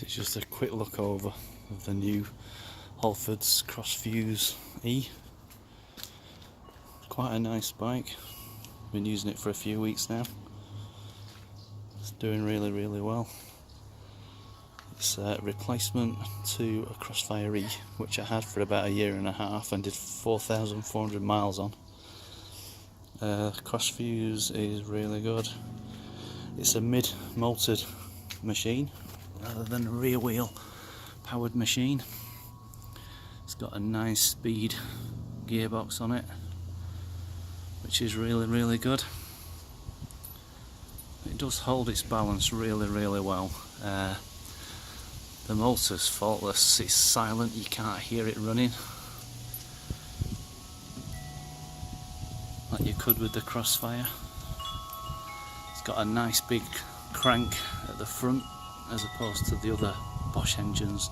This is just a quick look over of the new Halfords Crossfuse-E. Quite a nice bike. Been using it for a few weeks now. It's doing really well. It's a replacement to a Crossfire-E, which I had for about a year and a half and did 4,400 miles on. Crossfuse is really good. It's a mid-motored machine rather than a rear wheel powered machine. It's got a 9-speed gearbox on it, which is really good. It does hold its balance really well. The motor's faultless, it's silent, you can't hear it running like you could with the Crossfire. It's got a nice big crank at the front as opposed to the other Bosch engines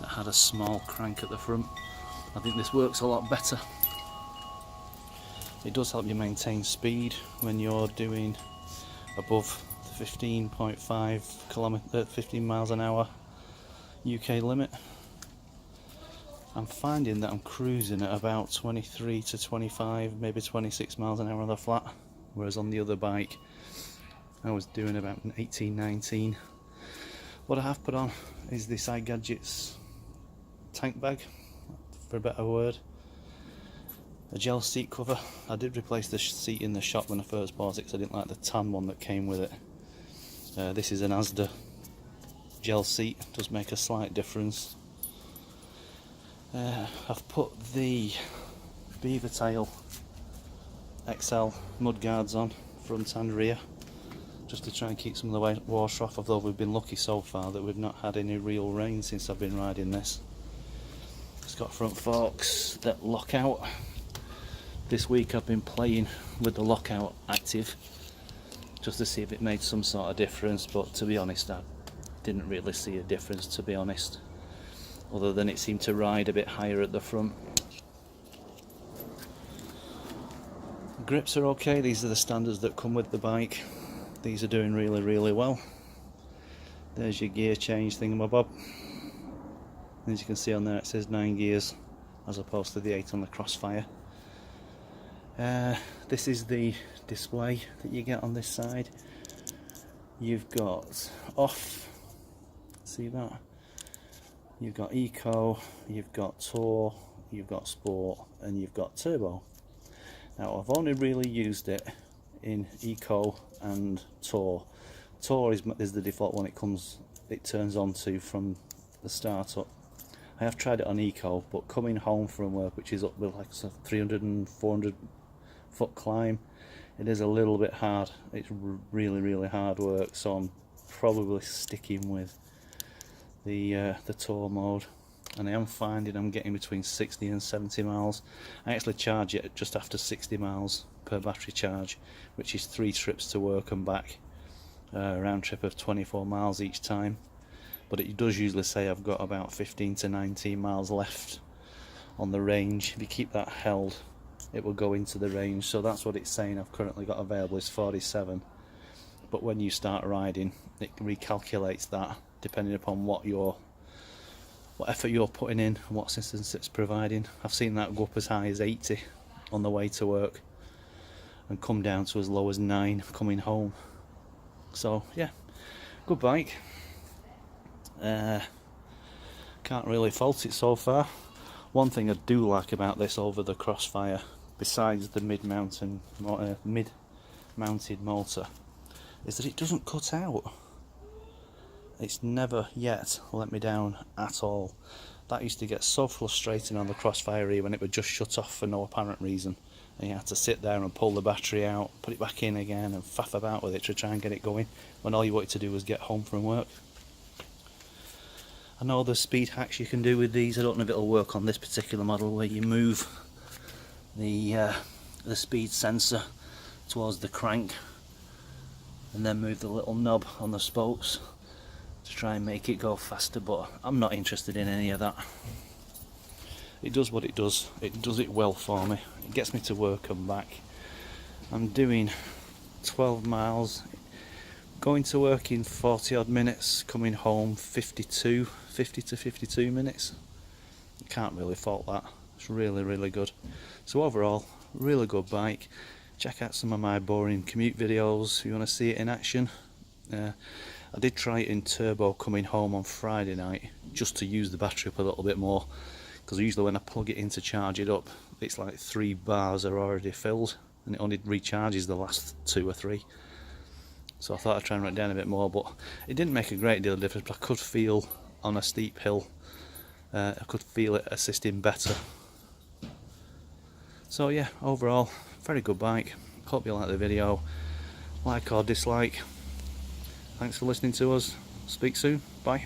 that had a small crank at the front. I think this works a lot better. It does help you maintain speed when you're doing above the 15 miles an hour UK limit. I'm finding that I'm cruising at about 23 to 25, maybe 26 miles an hour on the flat, whereas on the other bike I was doing about 18, 19. What I have put on is this iGadgets tank bag, for a better word. A gel seat cover. I did replace the seat in the shop when I first bought it because I didn't like the tan one that came with it. This is an Asda gel seat, does make a slight difference. I've put the Beaver Tail XL mudguards on, front and rear, just to try and keep some of the water off, although we've been lucky so far that we've not had any real rain since I've been riding this. It's got front forks that lock out. This week I've been playing with the lockout active just to see if it made some sort of difference, but to be honest I didn't really see a difference, to be honest, other than it seemed to ride a bit higher at the front. Grips are okay, these are the standards that come with the bike. These are doing really well. There's your gear change thingamabob. As you can see on there it says 9 gears as opposed to the 8 on the Crossfire. This is the display that you get on this side. You've got off, see that? You've got eco, you've got tour, you've got sport, and you've got turbo. Now I've only really used it in eco and tour. Tour is the default one it turns on to from the start up. I have tried it on eco, but coming home from work, which is up with like a 300 and 400 foot climb, it is a little bit hard. It's really hard work, so I'm probably sticking with the tour mode, and I am finding I'm getting between 60 and 70 miles. I actually charge it just after 60 miles per battery charge, which is 3 trips to work and back, round trip of 24 miles each time. But it does usually say I've got about 15 to 19 miles left on the range. If you keep that held, it will go into the range, so that's what it's saying I've currently got available is 47. But when you start riding, it recalculates that depending upon what effort you're putting in and what assistance it's providing. I've seen that go up as high as 80 on the way to work and come down to as low as 9 coming home. So yeah, good bike. Can't really fault it so far. One thing I do like about this over the Crossfire, besides the mid-mounted motor, is that it doesn't cut out. It's never yet let me down at all. That used to get so frustrating on the Crossfire-E when it would just shut off for no apparent reason, and you had to sit there and pull the battery out, put it back in again and faff about with it to try and get it going when all you wanted to do was get home from work. I know there's speed hacks you can do with these. I don't know if it'll work on this particular model, where you move the speed sensor towards the crank and then move the little knob on the spokes to try and make it go faster, but I'm not interested in any of that. It does what it does it well for me. It gets me to work and back. I'm doing 12 miles Going to work in 40 odd minutes, coming home 50 to 52 minutes. Can't really fault that. It's really good. So overall, really good bike. Check out some of my boring commute videos if you want to see it in action. I did try it in turbo coming home on Friday night, just to use the battery up a little bit more, because usually when I plug it in to charge it up, it's like 3 bars are already filled and it only recharges the last 2 or 3. So I thought I'd try and run it down a bit more, but it didn't make a great deal of difference. But I could feel on a steep hill, I could feel it assisting better. So yeah, overall, very good bike. Hope you like the video. Like or dislike. Thanks for listening to us. Speak soon. Bye.